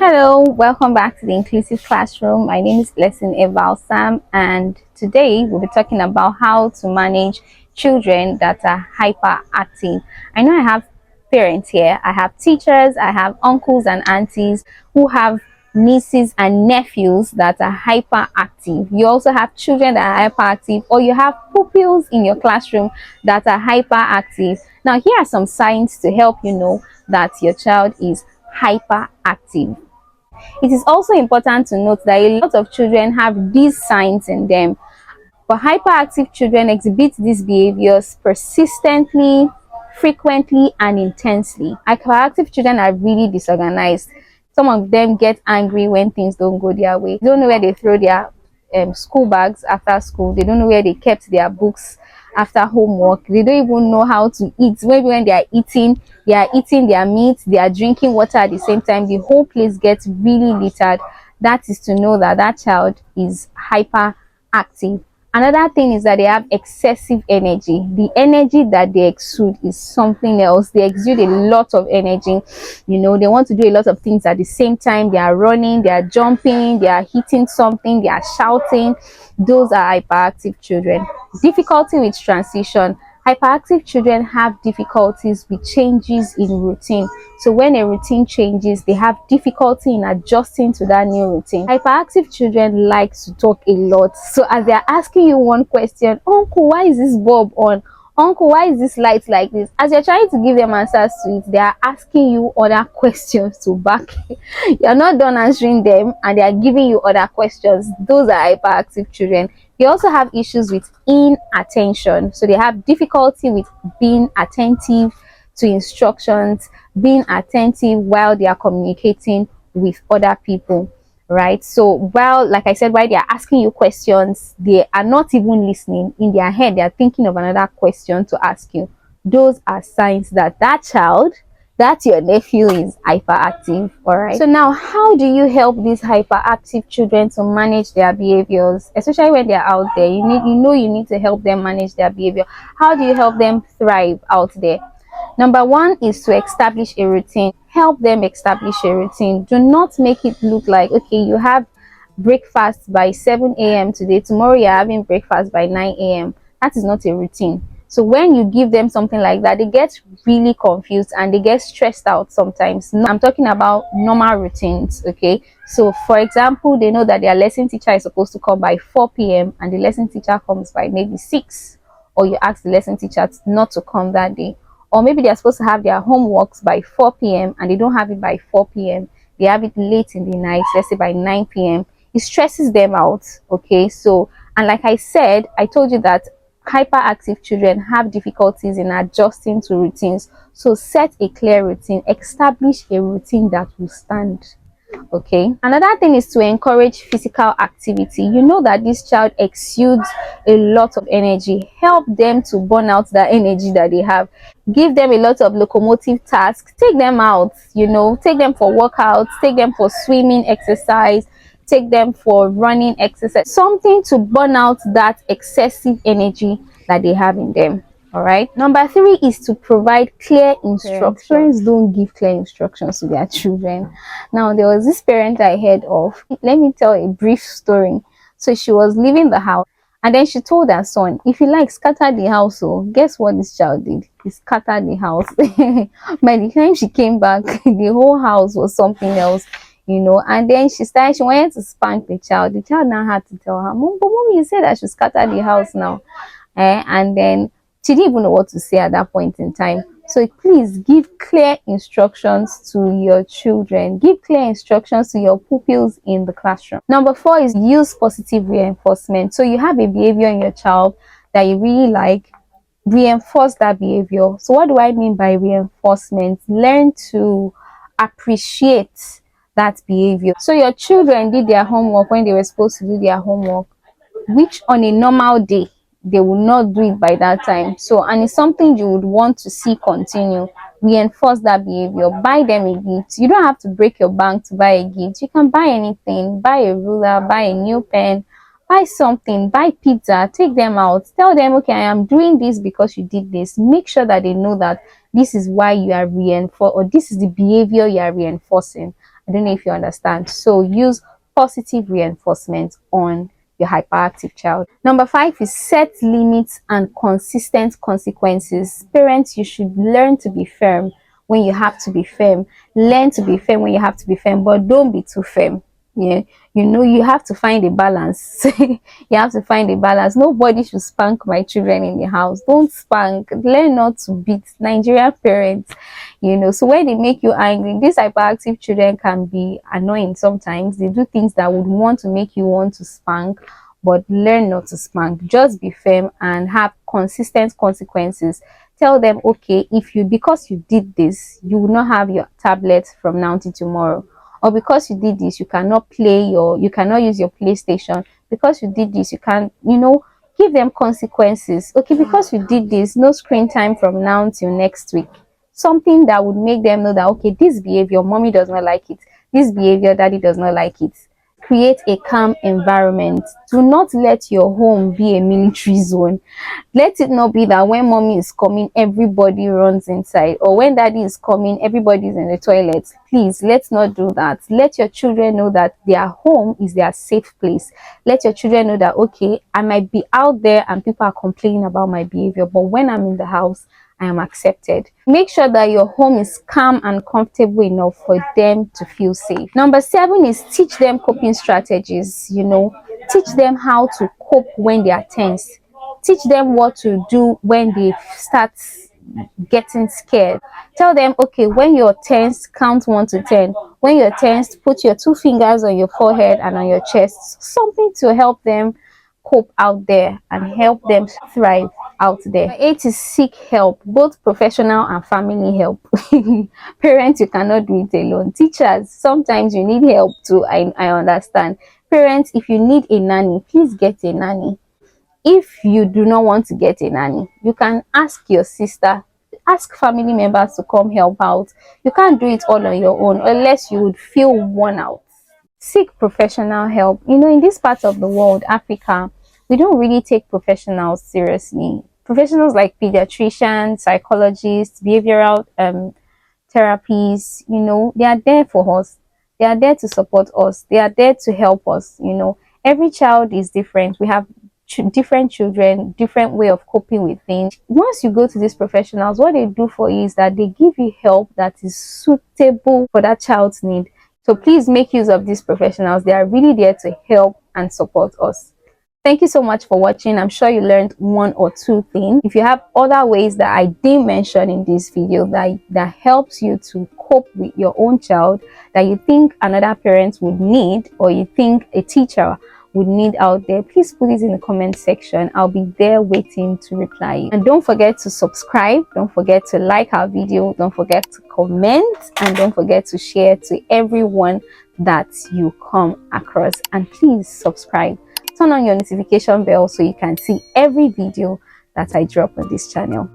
Hello, welcome back to the Inclusive Classroom. My name is Blessing Evalsam, and today we'll be talking about how to manage children that are hyperactive. I know I have parents here, I have teachers, I have uncles and aunties who have nieces and nephews that are hyperactive. You also have children that are hyperactive, or you have pupils in your classroom that are hyperactive. Now, here are some signs to help you know that your child is hyperactive. It is also important to note that a lot of children have these signs in them, but hyperactive children exhibit these behaviors persistently, frequently, and intensely. Hyperactive children are really disorganized. Some of them get angry when things don't go their way. They don't know where they throw their school bags after school. They don't know where they kept their books after homework. They don't even know how to eat. Maybe when they are eating their meat, they are drinking water at the same time. The whole place gets really littered. That is to know that that child is hyperactive. Another thing is that they have excessive energy. The energy that they exude is something else. They exude a lot of energy. They want to do a lot of things at the same time. They are running, they are jumping, they are hitting something, they are shouting. Those are hyperactive children. Difficulty with transition. Hyperactive children have difficulties with changes in routine. So when a routine changes, they have difficulty in adjusting to that new routine. Hyperactive children like to talk a lot. So as they are asking you one question, "Uncle, why is this bulb on? Uncle, why is this light like this?" As you're trying to give them answers to it, they are asking you other questions to back. You're not done answering them and they are giving you other questions. Those are hyperactive children. They also have issues with inattention. So they have difficulty with being attentive to instructions, being attentive while they are communicating with other people, right? So like I said, while they are asking you questions, they are not even listening. In their head, they are thinking of another question to ask you. Those are signs that child, that your nephew, is hyperactive. All right, so now how do you help these hyperactive children to manage their behaviors, especially when they're out there? You need to help them manage their behavior. How do you help them thrive out there? Number one is to establish a routine. Help them establish a routine. Do not make it look like, okay, you have breakfast by 7 a.m. today, tomorrow you're having breakfast by 9 a.m. That is not a routine. So when you give them something like that, they get really confused and they get stressed out sometimes. I'm talking about normal routines, okay? So for example, they know that their lesson teacher is supposed to come by 4 p.m. and the lesson teacher comes by maybe 6, or you ask the lesson teacher not to come that day. Or maybe they're supposed to have their homeworks by 4 p.m. and they don't have it by 4 p.m. They have it late in the night, let's say by 9 p.m. It stresses them out, okay? So, and like I said, I told you that hyperactive children have difficulties in adjusting to routines. So set a clear routine, establish a routine that will stand. Okay, another thing is to encourage physical activity. You know that this child exudes a lot of energy. Help them to burn out that energy that they have. Give them a lot of locomotive tasks. Take them out, take them for workouts, take them for swimming exercise, take them for running exercise, something to burn out that excessive energy that they have in them. All right, number 3 is to provide clear instructions. Parents don't give clear instructions to their children. Now, there was this parent I heard of. Let me tell a brief story. So she was leaving the house and then she told her son, "If you like, scatter the house." So guess what this child did? He scattered the house. By the time she came back, the whole house was something else. And then she wanted to spank the child. The child now had to tell her, "Mom, but mommy, you said I should scatter the house now." And then she didn't even know what to say at that point in time. So please give clear instructions to your children. Give clear instructions to your pupils in the classroom. Number 4 is use positive reinforcement. So you have a behavior in your child that you really like, reinforce that behavior. So what do I mean by reinforcement? Learn to appreciate that behavior. So your children did their homework when they were supposed to do their homework, which on a normal day they will not do it by that time. So, and it's something you would want to see continue. Reinforce that behavior. Buy them a gift. You don't have to break your bank to buy a gift. You can buy anything. Buy a ruler, buy a new pen, buy something, buy pizza, take them out, tell them, okay, I am doing this because you did this. Make sure that they know that this is why you are reinforcing, or this is the behavior you are reinforcing. I don't know if you understand. So use positive reinforcement on your hyperactive child. Number 5 is set limits and consistent consequences. Parents, you should learn to be firm when you have to be firm. Learn to be firm when you have to be firm, but don't be too firm. Yeah, you have to find a balance. You have to find a balance. Nobody should spank my children in the house. Don't spank. Learn not to beat. Nigerian parents, so when they make you angry, these hyperactive children can be annoying sometimes. They do things that would want to make you want to spank, but learn not to spank. Just be firm and have consistent consequences. Tell them, okay, because you did this, you will not have your tablet from now till tomorrow, or because you did this, you cannot use your PlayStation. Because you did this, you can't, give them consequences. Okay, because you did this, no screen time from now till next week. Something that would make them know that, okay, this behavior mommy does not like it, this behavior daddy does not like it. Create a calm environment. Do not let your home be a military zone. Let it not be that when mommy is coming, everybody runs inside, or when daddy is coming, everybody's in the toilet. Please, let's not do that. Let your children know that their home is their safe place. Let your children know that, okay, I might be out there and people are complaining about my behavior, but when I'm in the house, I am accepted. Make sure that your home is calm and comfortable enough for them to feel safe. Number 7 is teach them coping strategies. Teach them how to cope when they are tense. Teach them what to do when they start getting scared. Tell them, okay, when you're tense, count 1 to 10. When you're tense, put your 2 fingers on your forehead and on your chest. Something to help them cope out there and help them thrive out there. Number 8 is seek help, both professional and family help. Parents, you cannot do it alone. Teachers, sometimes you need help too. I understand. Parents, if you need a nanny, please get a nanny. If you do not want to get a nanny, you can ask your sister, ask family members to come help out. You can't do it all on your own unless you would feel worn out. Seek professional help. In this part of the world, Africa, we don't really take professionals seriously. Professionals like pediatricians, psychologists, behavioral therapies, they are there for us. They are there to support us. They are there to help us. Every child is different. We have different children, different way of coping with things. Once you go to these professionals, what they do for you is that they give you help that is suitable for that child's need. So please make use of these professionals. They are really there to help and support us. Thank you so much for watching. I'm sure you learned 1 or 2 things. If you have other ways that I didn't mention in this video that helps you to cope with your own child, that you think another parent would need, or you think a teacher would need out there, please put it in the comment section. I'll be there waiting to reply you. And don't forget to subscribe, don't forget to like our video, don't forget to comment, and don't forget to share to everyone that you come across. And please subscribe, turn on your notification bell so you can see every video that I drop on this channel.